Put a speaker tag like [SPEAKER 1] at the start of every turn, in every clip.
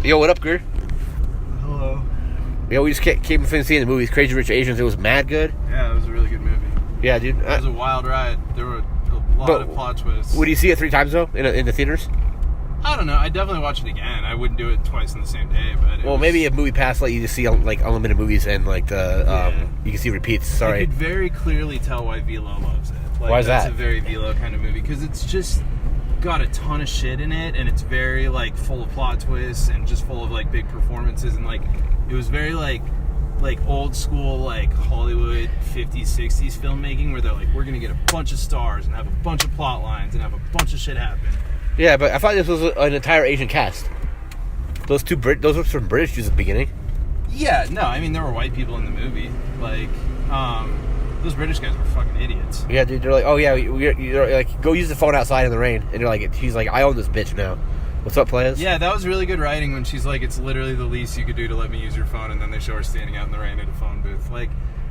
[SPEAKER 1] Yo, what up, Greer?
[SPEAKER 2] Hello.
[SPEAKER 1] Yo, we just came from seeing the movies Crazy Rich Asians. It was mad good.
[SPEAKER 2] Yeah, it was a really good movie.
[SPEAKER 1] Yeah, dude.
[SPEAKER 2] It was a wild ride. There were a lot of plot twists.
[SPEAKER 1] Would you see it 3 times, though, in the theaters?
[SPEAKER 2] I don't know. I'd definitely watch it again. I wouldn't do it twice in the same day, but...
[SPEAKER 1] Maybe a movie pass let you just see, like, unlimited movies and, like, you can see repeats. Sorry.
[SPEAKER 2] I could very clearly tell why Velo loves it. Like,
[SPEAKER 1] why is that?
[SPEAKER 2] It's a very Velo kind of movie, because it's just got a ton of shit in it, and it's very, like, full of plot twists and just full of, like, big performances, and, like, it was very, like old school, like, Hollywood 50s, 60s filmmaking, where they're like, we're gonna get a bunch of stars and have a bunch of plot lines and have a bunch of shit happen.
[SPEAKER 1] Yeah, but I thought this was an entire Asian cast. Those were some British dudes at the beginning.
[SPEAKER 2] Yeah, no, I mean, there were white people in the movie. Like, those British guys were fucking idiots.
[SPEAKER 1] Yeah, dude, they're like, oh yeah, you're like, go use the phone outside in the rain, and you're like, he's like, I own this bitch now. What's up, players?
[SPEAKER 2] Yeah, that was really good writing when she's like, it's literally the least you could do to let me use your phone, and then they show her standing out in the rain at a phone booth. Like,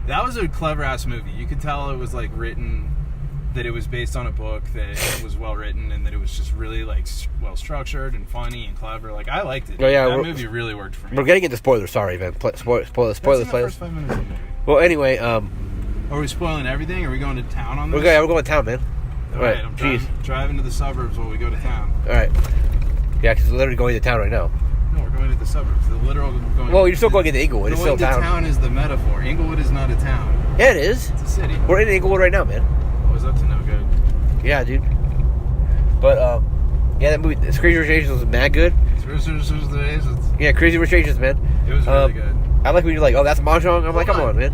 [SPEAKER 2] that was a clever ass movie. You could tell it was like written, that it was based on a book, that it was well written, and that it was just really like well structured and funny and clever. Like, I liked it.
[SPEAKER 1] Oh yeah,
[SPEAKER 2] that movie really worked for me.
[SPEAKER 1] We're getting into spoilers. Sorry, man. Spoilers, players.
[SPEAKER 2] First 5 minutes of the movie.
[SPEAKER 1] Well, anyway,
[SPEAKER 2] Are we spoiling everything? Are we going to town on this?
[SPEAKER 1] We're going to town, man.
[SPEAKER 2] All right, I'm driving to the suburbs while we go to town.
[SPEAKER 1] All right. Yeah, because we're literally going to town right now.
[SPEAKER 2] No, we're going to the suburbs. The literal going.
[SPEAKER 1] Well, you're still going into Inglewood. It's still town.
[SPEAKER 2] Town is the metaphor. Inglewood is not a town.
[SPEAKER 1] Yeah, it is.
[SPEAKER 2] It's a city.
[SPEAKER 1] We're in Inglewood right now, man.
[SPEAKER 2] I was up to no good.
[SPEAKER 1] Yeah, dude. But yeah, that movie, Crazy Rich Asians, was mad good. Yeah, Crazy Rich Asians, man.
[SPEAKER 2] It was really good.
[SPEAKER 1] I like when you're like, oh, that's Mahjong. I'm like, come on, man.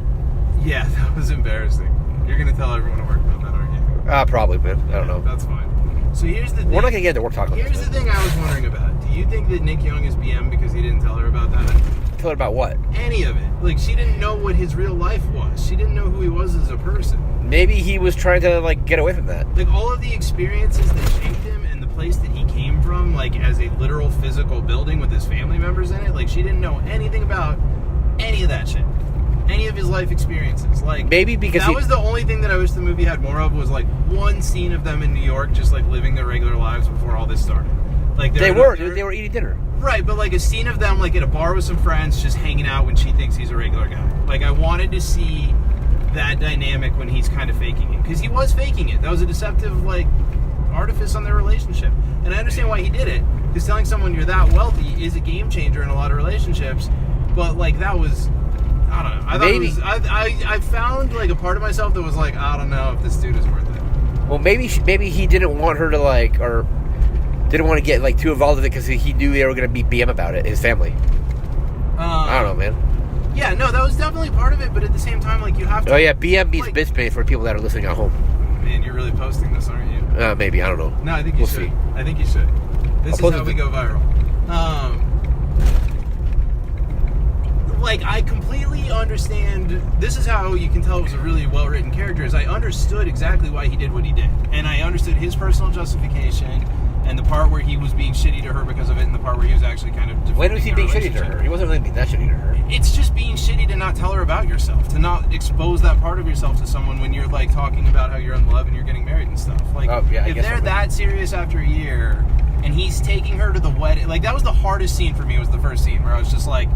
[SPEAKER 2] Yeah, that was embarrassing. You're gonna tell everyone at work about that, aren't you?
[SPEAKER 1] Probably, man. I don't know.
[SPEAKER 2] That's fine. So here's the thing.
[SPEAKER 1] We're not gonna get into work talk.
[SPEAKER 2] Here's the thing I was wondering about. Do you think that Nick Young is BM because he didn't tell her about that?
[SPEAKER 1] Tell her about what?
[SPEAKER 2] Any of it. Like, she didn't know what his real life was. She didn't know who he was as a person.
[SPEAKER 1] Maybe he was trying to, like, get away from that.
[SPEAKER 2] Like, all of the experiences that shaped him and the place that he came from, like, as a literal physical building with his family members in it, like, she didn't know anything about any of that shit. Any of his life experiences. Like,
[SPEAKER 1] maybe because
[SPEAKER 2] that was the only thing that I wish the movie had more of, was, like, one scene of them in New York just, like, living their regular lives before all this started. Like,
[SPEAKER 1] they were eating dinner.
[SPEAKER 2] Right, but, like, a scene of them, like, at a bar with some friends just hanging out when she thinks he's a regular guy. Like, I wanted to see that dynamic when he's kind of faking it. Because he was faking it. That was a deceptive, like, artifice on their relationship. And I understand why he did it. Because telling someone you're that wealthy is a game changer in a lot of relationships. But, like, that was... I don't know. I thought
[SPEAKER 1] maybe.
[SPEAKER 2] I found, like, a part of myself that was like, I don't know if this dude is worth it.
[SPEAKER 1] Well, maybe he didn't want her to, like, or didn't want to get, like, too involved in it because he knew they were going to be BM about it, his family. I don't know, man.
[SPEAKER 2] Yeah, no, that was definitely part of it, but at the same time, like, you have to...
[SPEAKER 1] Oh, yeah, BM means like, bitch pay for people that are listening at home.
[SPEAKER 2] Man, you're really posting this, aren't you?
[SPEAKER 1] Maybe, I don't know.
[SPEAKER 2] No, I think you should. See. I think you should. This is how we go viral. Like, I completely understand. This is how you can tell it was a really well-written character, is I understood exactly why he did what he did. And I understood his personal justification, and the part where he was being shitty to her because of it, and the part where he was actually kind of...
[SPEAKER 1] When was he being shitty to her? He wasn't really being that shitty to her.
[SPEAKER 2] It's just being shitty to not tell her about yourself, to not expose that part of yourself to someone when you're, like, talking about how you're in love and you're getting married and stuff. Like, if they're that serious after a year, and he's taking her to the wedding... Like, that was the hardest scene for me, was the first scene, where I was just like...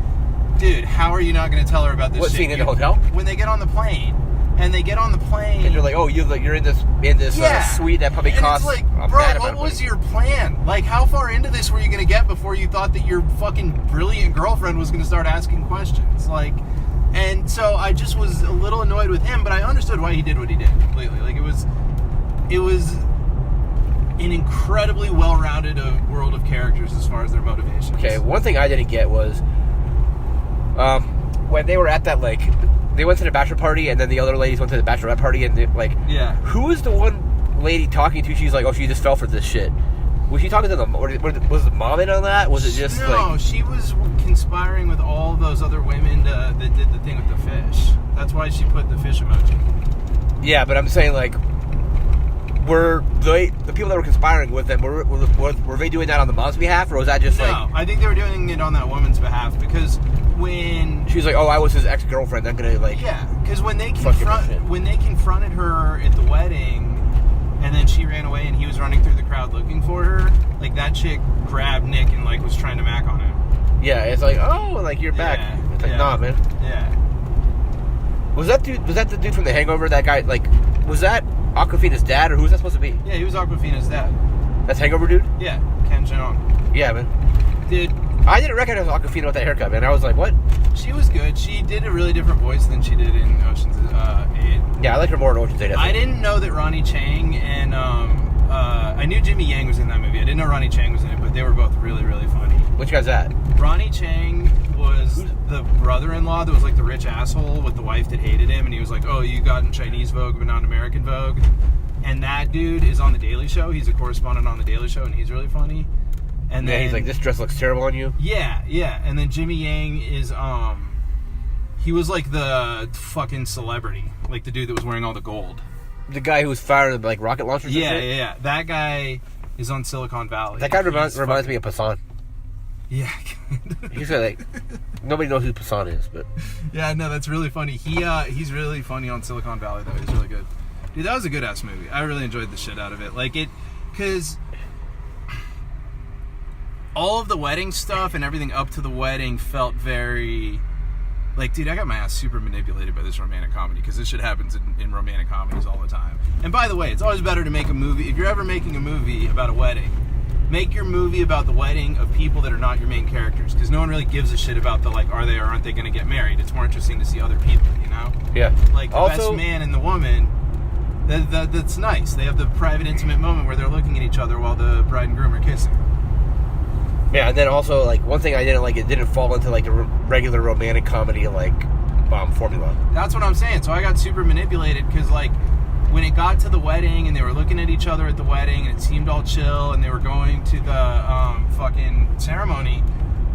[SPEAKER 2] Dude, how are you not going to tell her about this?
[SPEAKER 1] What
[SPEAKER 2] shit?
[SPEAKER 1] Scene in the hotel?
[SPEAKER 2] When they get on the plane, and they get on the plane,
[SPEAKER 1] and you're like, oh, you're in this suite that probably costs.
[SPEAKER 2] It's like, bro, what was your plan? Like, how far into this were you going to get before you thought that your fucking brilliant girlfriend was going to start asking questions? Like, and so I just was a little annoyed with him, but I understood why he did what he did completely. Like, it was an incredibly well-rounded world of characters as far as their motivations.
[SPEAKER 1] Okay, one thing I didn't get was. When they were at that, like, they went to the bachelor party, and then the other ladies went to the bachelorette party, and they, like,
[SPEAKER 2] yeah,
[SPEAKER 1] who was the one lady talking to? She's like, oh, she just fell for this shit. Was she talking to them? Was the mom in on that? Was it just
[SPEAKER 2] no? She was conspiring with all those other women that did the thing with the fish. That's why she put the fish emoji.
[SPEAKER 1] Yeah, but I'm saying, like, were the people that were conspiring with them, were they doing that on the mom's behalf, or was that just
[SPEAKER 2] No, I think they were doing it on that woman's behalf, because when
[SPEAKER 1] she was like, oh, I was his ex-girlfriend, I'm gonna, like...
[SPEAKER 2] Yeah, because when they confronted her at the wedding, and then she ran away and he was running through the crowd looking for her, like, that chick grabbed Nick and, like, was trying to mac on him.
[SPEAKER 1] Yeah, it's like, oh, like you're back. It's like, nah, man.
[SPEAKER 2] Yeah.
[SPEAKER 1] Was that the dude from The Hangover? That guy, like, was that Awkwafina's dad, or who was that supposed to be?
[SPEAKER 2] Yeah, he was Awkwafina's dad.
[SPEAKER 1] That's Hangover dude?
[SPEAKER 2] Yeah, Ken Jeong.
[SPEAKER 1] Yeah, man.
[SPEAKER 2] Dude,
[SPEAKER 1] I didn't recognize Awkwafina with that haircut, man. I was like, what?
[SPEAKER 2] She was good. She did a really different voice than she did in Ocean's 8.
[SPEAKER 1] Yeah, I like her more in Ocean's 8.
[SPEAKER 2] I didn't know that Ronnie Chang and I knew Jimmy Yang was in that movie. I didn't know Ronnie Chang was in it, but they were both really, really funny.
[SPEAKER 1] Which guy's that?
[SPEAKER 2] Ronnie Chang was the brother-in-law that was like the rich asshole with the wife that hated him, and he was like, oh, you got in Chinese Vogue but not American Vogue. And that dude is on The Daily Show. He's a correspondent on The Daily Show, and he's really funny. And then
[SPEAKER 1] he's like, this dress looks terrible on you.
[SPEAKER 2] Yeah. And then Jimmy Yang is he was like the fucking celebrity, like the dude that was wearing all the gold.
[SPEAKER 1] The guy who was firing like rocket launchers.
[SPEAKER 2] Yeah. That guy is on Silicon Valley.
[SPEAKER 1] That guy reminds me of Passan.
[SPEAKER 2] Yeah.
[SPEAKER 1] He's like, nobody knows who Passan is, but
[SPEAKER 2] yeah, no, that's really funny. He's really funny on Silicon Valley though. He's really good. Dude, that was a good ass movie. I really enjoyed the shit out of it. Like it, because all of the wedding stuff and everything up to the wedding felt very like, dude, I got my ass super manipulated by this romantic comedy, because this shit happens in romantic comedies all the time. And by the way, it's always better to make a movie, if you're ever making a movie about a wedding, make your movie about the wedding of people that are not your main characters, because no one really gives a shit about the, like, are they or aren't they going to get married. It's more interesting to see other people, you know?
[SPEAKER 1] Yeah.
[SPEAKER 2] Like, the best man and the woman, that's nice. They have the private, intimate moment where they're looking at each other while the bride and groom are kissing.
[SPEAKER 1] Yeah, and then also, like, one thing I didn't like, it didn't fall into, like, a regular romantic comedy, like, formula.
[SPEAKER 2] That's what I'm saying. So I got super manipulated, because, like, when it got to the wedding and they were looking at each other at the wedding and it seemed all chill and they were going to the fucking ceremony,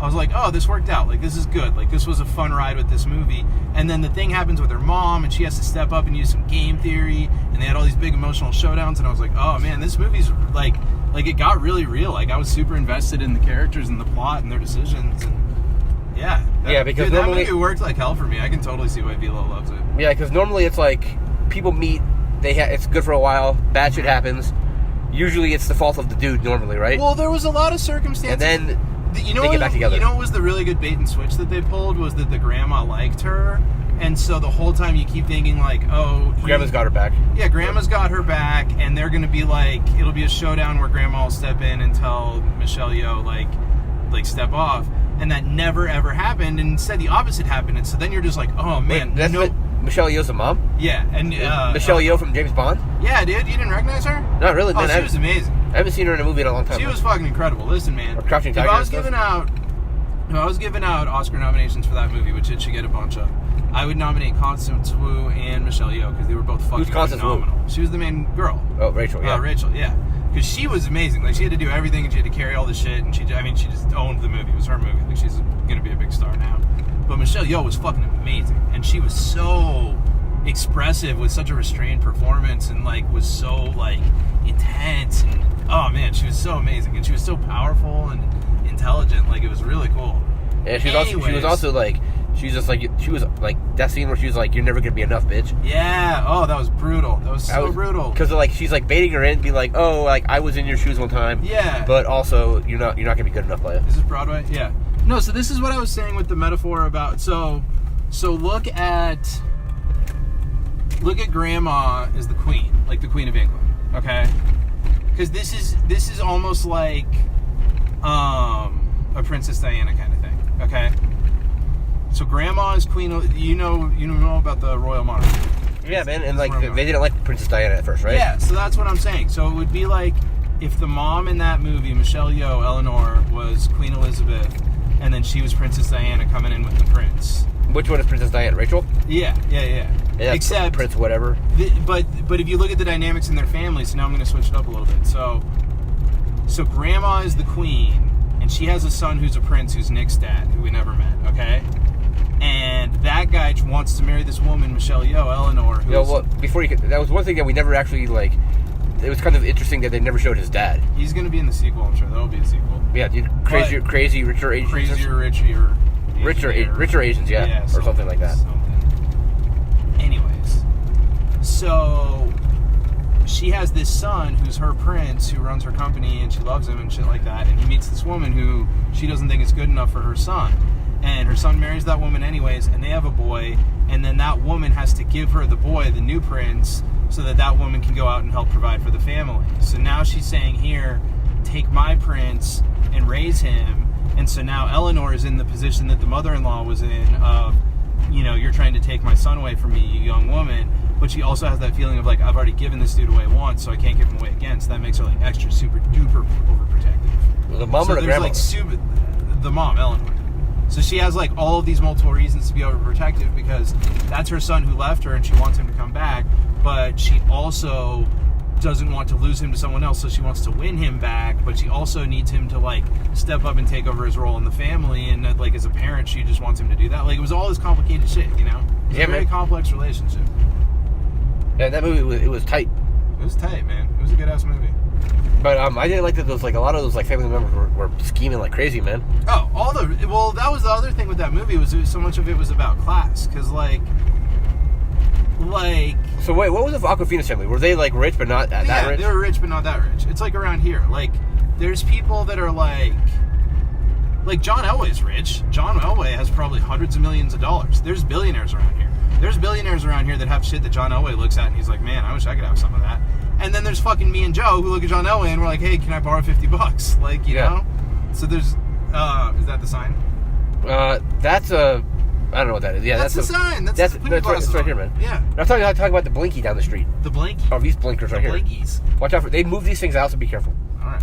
[SPEAKER 2] I was like, oh, this worked out. Like, this is good. Like, this was a fun ride with this movie. And then the thing happens with her mom, and she has to step up and use some game theory, and they had all these big emotional showdowns, and I was like, oh, man, this movie's, like it got really real. Like, I was super invested in the characters and the plot and their decisions, and yeah.
[SPEAKER 1] Because
[SPEAKER 2] dude,
[SPEAKER 1] normally...
[SPEAKER 2] that movie worked like hell for me. I can totally see why Vilo loves it.
[SPEAKER 1] Yeah, because normally it's like, people meet, it's good for a while, bad shit happens. Usually it's the fault of the dude normally, right?
[SPEAKER 2] Well, there was a lot of circumstances.
[SPEAKER 1] And then...
[SPEAKER 2] they
[SPEAKER 1] get back together.
[SPEAKER 2] You know what was the really good bait and switch that they pulled was that the grandma liked her, and so the whole time you keep thinking like, oh,
[SPEAKER 1] Grandma's got her back.
[SPEAKER 2] Yeah, Grandma's got her back, and they're gonna be like, it'll be a showdown where Grandma will step in and tell Michelle Yeoh like step off, and that never ever happened, and instead the opposite happened, and so then you're just like, oh man,
[SPEAKER 1] Wait, Michelle Yeoh's a mom?
[SPEAKER 2] Yeah, and
[SPEAKER 1] Michelle Yeoh from James Bond?
[SPEAKER 2] Yeah, dude, you didn't recognize her?
[SPEAKER 1] Not really.
[SPEAKER 2] Oh, she was amazing.
[SPEAKER 1] I haven't seen her in a movie in a long time.
[SPEAKER 2] She was fucking incredible. Listen, man.
[SPEAKER 1] Or Crouching Tiger.
[SPEAKER 2] If I was giving out Oscar nominations for that movie, which it should get a bunch of, I would nominate Constance Wu and Michelle Yeoh, because they were both fucking phenomenal. She was the main girl.
[SPEAKER 1] Oh, Rachel. Yeah.
[SPEAKER 2] Rachel. Yeah. Because she was amazing. Like, she had to do everything, and she had to carry all the shit, and she just owned the movie. It was her movie. Like, she's gonna be a big star now. But Michelle Yeoh was fucking amazing, and she was so expressive with such a restrained performance, and like was so like intense, and oh man, she was so amazing, and she was so powerful and intelligent. Like, it was really cool.
[SPEAKER 1] And she was also like, she was that scene where she was like, you're never gonna be enough, bitch.
[SPEAKER 2] Yeah. Oh, that was brutal. That was so brutal.
[SPEAKER 1] Because like, she's like baiting her in, be like, oh, like I was in your shoes one time.
[SPEAKER 2] Yeah.
[SPEAKER 1] But also, you're not gonna be good enough by it.
[SPEAKER 2] Is this Broadway? Yeah. No. So this is what I was saying with the metaphor about. So look at Grandma as the queen, like the Queen of England. Okay. Because this is almost like a Princess Diana kind of thing. Okay. So Grandma is queen. You know about the royal monarchy.
[SPEAKER 1] Yeah, man, and like they didn't like Princess Diana at first, right?
[SPEAKER 2] Yeah, so that's what I'm saying. So it would be like if the mom in that movie, Michelle Yeoh, Eleanor, was Queen Elizabeth, and then she was Princess Diana coming in with the prince.
[SPEAKER 1] Which one is Princess Diana? Rachel?
[SPEAKER 2] Yeah. Except
[SPEAKER 1] Prince whatever.
[SPEAKER 2] But if you look at the dynamics in their family, so now I'm going to switch it up a little bit. So Grandma is the queen, and she has a son who's a prince, who's Nick's dad, who we never met. Okay. And that guy wants to marry this woman, Michelle Yeoh, Eleanor.
[SPEAKER 1] That was one thing that we never actually, like, it was kind of interesting that they never showed his dad.
[SPEAKER 2] He's going to be in the sequel, I'm sure. That'll be a sequel.
[SPEAKER 1] Yeah, dude, crazy, richer Asians. Richer Asians, yeah. Or something like that.
[SPEAKER 2] Anyways, so she has this son who's her prince, who runs her company, and she loves him and shit like that. And he meets this woman who she doesn't think is good enough for her son. And her son marries that woman anyways, and they have a boy. And then that woman has to give her the boy, the new prince, so that that woman can go out and help provide for the family. So now she's saying, here, take my prince and raise him. And so now Eleanor is in the position that the mother-in-law was in of, you know, you're trying to take my son away from me, you young woman. But she also has that feeling of, like, I've already given this dude away once, so I can't give him away again. So that makes her, like, extra super duper overprotective.
[SPEAKER 1] The mom or the grandma?
[SPEAKER 2] Like, the mom, Eleanor. So she has, like, all of these multiple reasons to be overprotective because that's her son who left her and she wants him to come back. But she also doesn't want to lose him to someone else, so she wants to win him back, but she also needs him to, like, step up and take over his role in the family, and, like, as a parent, she just wants him to do that. Like, it was all this complicated shit, you know? It was a very complex relationship.
[SPEAKER 1] Yeah, that movie, it was tight.
[SPEAKER 2] It was tight, man. It was a good-ass movie.
[SPEAKER 1] But I didn't like that those, like, a lot of those, like, family members were scheming like crazy, man.
[SPEAKER 2] Oh, well, that was the other thing with that movie, was so much of it was about class, because, like...
[SPEAKER 1] So wait, what was the Aquafina's family? Were they, like, rich but not that rich?
[SPEAKER 2] Yeah, they were rich but not that rich. It's like around here. Like, there's people that are like John Elway's rich. John Elway has probably hundreds of millions of dollars. There's billionaires around here. There's billionaires around here that have shit that John Elway looks at and he's like, man, I wish I could have some of that. And then there's fucking me and Joe who look at John Elway and we're like, hey, can I borrow $50? Like, you know? So there's, is that the sign?
[SPEAKER 1] That's a... I don't know what that is. Yeah,
[SPEAKER 2] that's the sign. That's
[SPEAKER 1] right here, man.
[SPEAKER 2] Yeah.
[SPEAKER 1] I'm talking about the Blinky down the street.
[SPEAKER 2] The Blinky.
[SPEAKER 1] Oh, these blinkers right here.
[SPEAKER 2] Blinkies.
[SPEAKER 1] Watch out for... They move these things out, so be careful.
[SPEAKER 2] All right.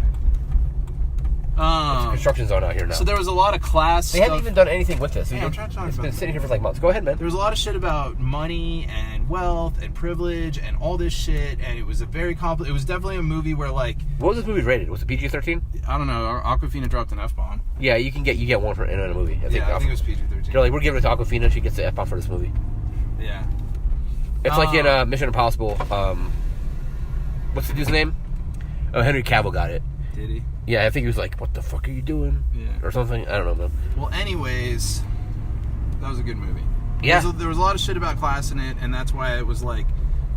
[SPEAKER 1] It's a construction zone out here now.
[SPEAKER 2] So there was a lot of class
[SPEAKER 1] They haven't even done anything with this.
[SPEAKER 2] Yeah, I'm trying to talk
[SPEAKER 1] it's
[SPEAKER 2] about
[SPEAKER 1] been
[SPEAKER 2] it.
[SPEAKER 1] sitting here for like months. Go ahead, man.
[SPEAKER 2] There was a lot of shit about money and wealth and privilege and all this shit, and it was a very it was definitely a movie where, like...
[SPEAKER 1] What was this movie rated? Was it PG-13?
[SPEAKER 2] I don't know. Aquafina dropped an F-bomb.
[SPEAKER 1] Yeah, you get one for in a movie. I think
[SPEAKER 2] it was PG-13.
[SPEAKER 1] They're like, we're giving it to Aquafina. She gets the F-bomb for this movie.
[SPEAKER 2] Yeah.
[SPEAKER 1] It's like in Mission Impossible. What's the dude's name? Oh, Henry Cavill got it.
[SPEAKER 2] Did he?
[SPEAKER 1] Yeah, I think he was like, what the fuck are you doing?
[SPEAKER 2] Yeah.
[SPEAKER 1] Or something. I don't know, man.
[SPEAKER 2] Well, anyways, that was a good movie.
[SPEAKER 1] Yeah.
[SPEAKER 2] There was a lot of shit about class in it, and that's why it was like,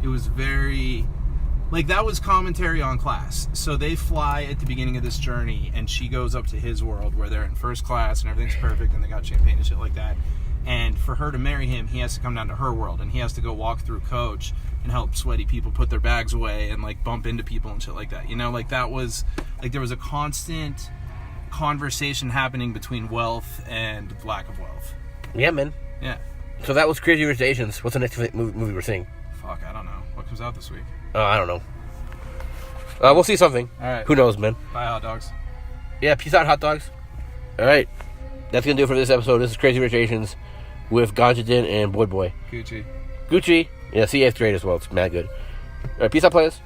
[SPEAKER 2] it was very... Like, that was commentary on class. So they fly at the beginning of this journey, and she goes up to his world where they're in first class, and everything's perfect, and they got champagne and shit like that. And for her to marry him, he has to come down to her world, and he has to go walk through coach and help sweaty people put their bags away and, like, bump into people and shit like that. You know, like, that was... Like, there was a constant conversation happening between wealth and lack of wealth.
[SPEAKER 1] Yeah, man.
[SPEAKER 2] Yeah.
[SPEAKER 1] So that was Crazy Rich Asians. What's the next movie we're seeing?
[SPEAKER 2] Fuck, I don't know. What comes out this week?
[SPEAKER 1] I don't know. We'll see something.
[SPEAKER 2] All right.
[SPEAKER 1] Who knows, man?
[SPEAKER 2] Bye, hot dogs.
[SPEAKER 1] Yeah, peace out, hot dogs. All right. That's going to do it for this episode. This is Crazy Rich Asians with Ganja Din and Boy.
[SPEAKER 2] Gucci.
[SPEAKER 1] Yeah, see 8th grade as well. It's mad good. All right, peace out, players.